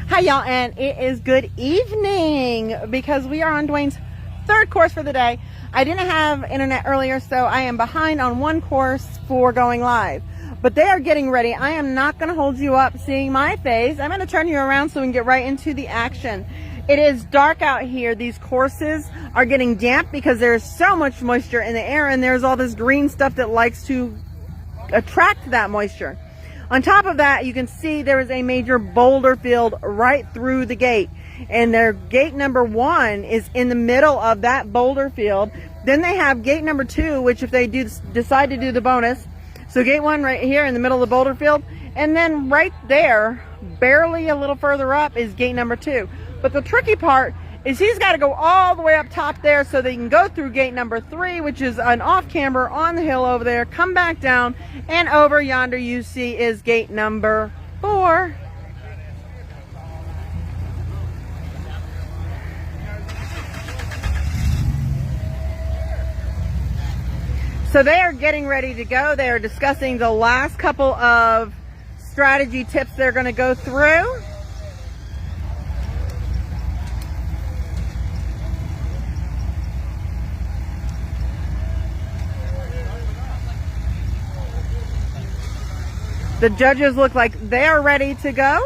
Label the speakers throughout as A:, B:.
A: Hi y'all, and it is good evening because we are on Dwayne's third course for the day. I didn't have internet earlier, so I am behind on one course for going live. But they are getting ready. I am not going to hold you up seeing my face. I'm going to turn you around so we can get right into the action. It is dark out here. These courses are getting damp because there is so much moisture in the air, and there's all this green stuff that likes to attract that moisture. On top of that, you can see there is a major boulder field right through the gate, and their gate number 1 is in the middle of that boulder field. Then they have gate number 2, which if they decide to do the bonus, so gate 1 right here in the middle of the boulder field, and then right there, barely a little further up, is gate number 2. But the tricky part is he's got to go all the way up top there so they can go through gate number 3, which is an off-camber on the hill over there, come back down, and over yonder you see is gate number 4. So they are getting ready to go. They are discussing the last couple of strategy tips they're going to go through. The judges look like they're ready to go.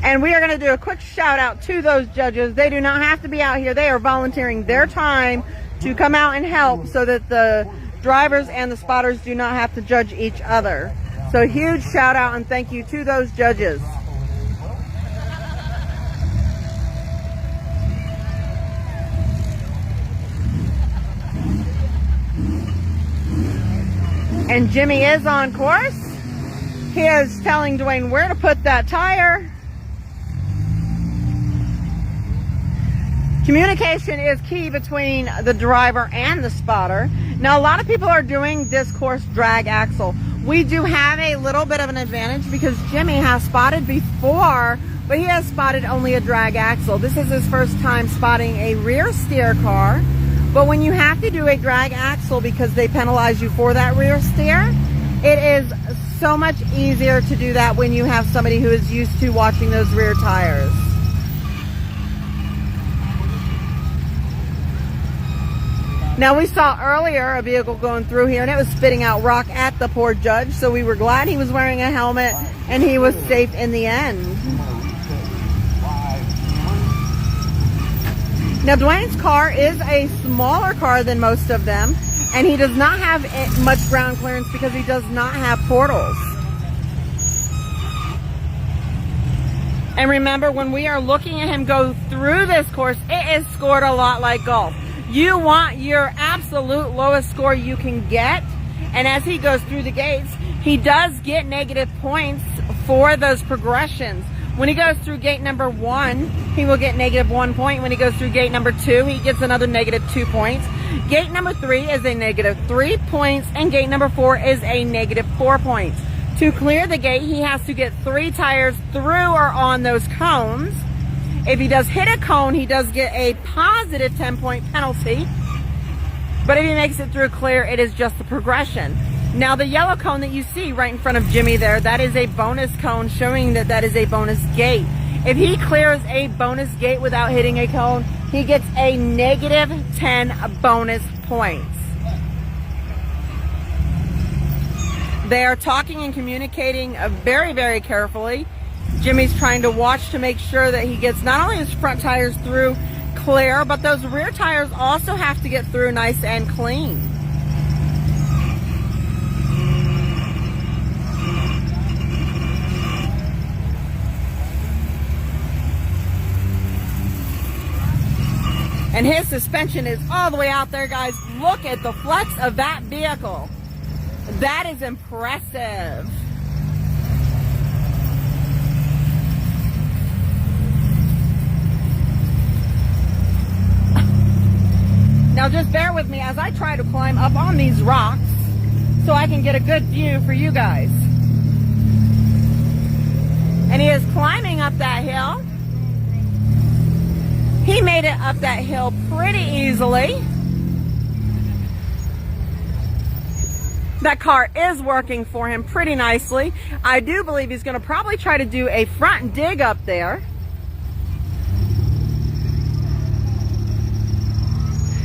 A: And we are going to do a quick shout out to those judges. They do not have to be out here. They are volunteering their time to come out and help so that the drivers and the spotters do not have to judge each other. So huge shout out and thank you to those judges. And Jimmy is on course. He is telling Dwayne where to put that tire. Communication is key between the driver and the spotter. Now, a lot of people are doing this course drag axle. We do have a little bit of an advantage because Jimmy has spotted before, but he has spotted only a drag axle. This is his first time spotting a rear steer car. But when you have to do a drag axle because they penalize you for that rear steer, it is so much easier to do that when you have somebody who is used to watching those rear tires. Now, we saw earlier a vehicle going through here and it was spitting out rock at the poor judge, so we were glad he was wearing a helmet and he was safe in the end. Now, Dwayne's car is a smaller car than most of them, and he does not have much ground clearance because he does not have portals. And remember, when we are looking at him go through this course, it is scored a lot like golf. You want your absolute lowest score you can get, and as he goes through the gates, he does get negative points for those progressions. When he goes through gate number 1, he will get negative 1 point. When he goes through gate number 2, he gets another negative 2 points. Gate number 3 is a negative 3 points, and gate number 4 is a negative 4 points. To clear the gate, he has to get 3 tires through or on those cones. If he does hit a cone, he does get a positive 10-point penalty. But if he makes it through clear, it is just the progression. Now, the yellow cone that you see right in front of Jimmy there, that is a bonus cone showing that that is a bonus gate. If he clears a bonus gate without hitting a cone, he gets a negative 10 bonus points. They are talking and communicating very, very carefully. Jimmy's trying to watch to make sure that he gets not only his front tires through clear, but those rear tires also have to get through nice and clean. And his suspension is all the way out there, guys. Look at the flex of that vehicle. That is impressive. Now just bear with me as I try to climb up on these rocks so I can get a good view for you guys. And he is climbing up that hill. He made it up that hill pretty easily. That car is working for him pretty nicely. I do believe he's going to probably try to do a front dig up there.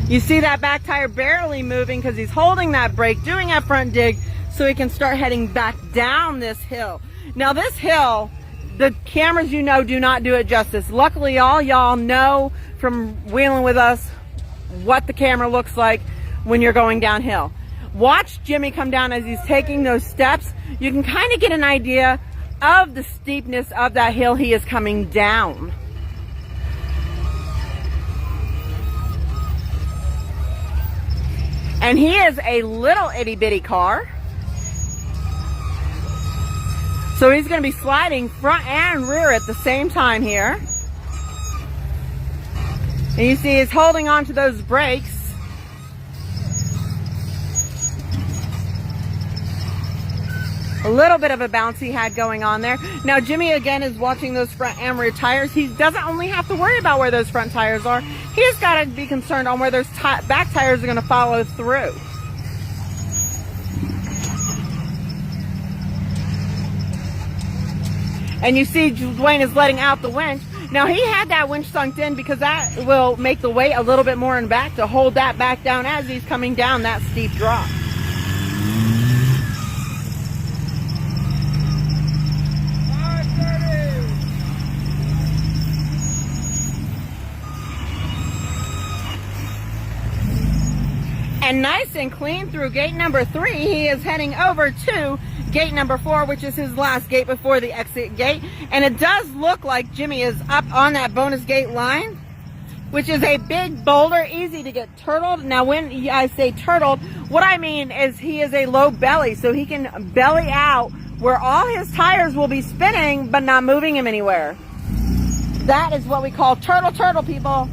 A: You see that back tire barely moving because he's holding that brake, doing that front dig so he can start heading back down this hill. Now this hill, the cameras, you know, do not do it justice. Luckily, all y'all know from wheeling with us what the camera looks like when you're going downhill. Watch Jimmy come down as he's taking those steps. You can kind of get an idea of the steepness of that hill he is coming down. And he is a little itty bitty car. So he's going to be sliding front and rear at the same time here. And you see he's holding on to those brakes. A little bit of a bounce he had going on there. Now Jimmy again is watching those front and rear tires. He doesn't only have to worry about where those front tires are. He's got to be concerned on where those back tires are going to follow through. And you see Dwayne is letting out the winch. Now he had that winch sunk in because that will make the weight a little bit more in back to hold that back down as he's coming down that steep drop. And nice and clean through gate number 3, he is heading over to gate number 4, which is his last gate before the exit gate. And it does look like Jimmy is up on that bonus gate line, which is a big boulder, easy to get turtled. Now when I say turtled, what I mean is he is a low belly, so he can belly out where all his tires will be spinning but not moving him anywhere. That is what we call turtle, people.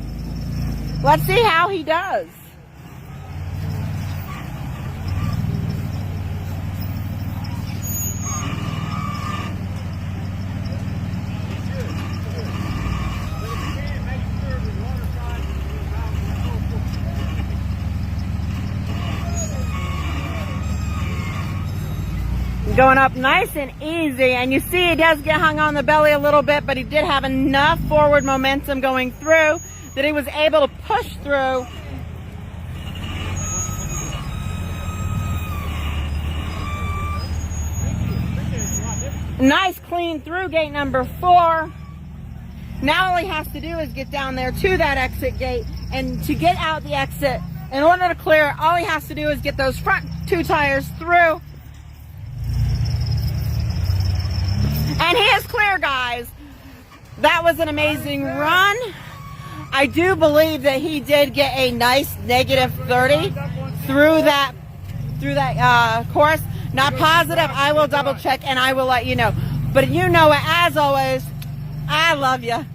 A: Let's see how he does. Going up nice and easy, and you see he does get hung on the belly a little bit, but he did have enough forward momentum going through that he was able to push through. Nice clean through gate number 4. Now all he has to do is get down there to that exit gate, and to get out the exit, in order to clear, all he has to do is get those front 2 tires through. And he is clear, guys. That was an amazing run. I do believe that he did get a nice negative 30 through that course. Not positive. I will double check and I will let you know. But you know what, as always, I love you.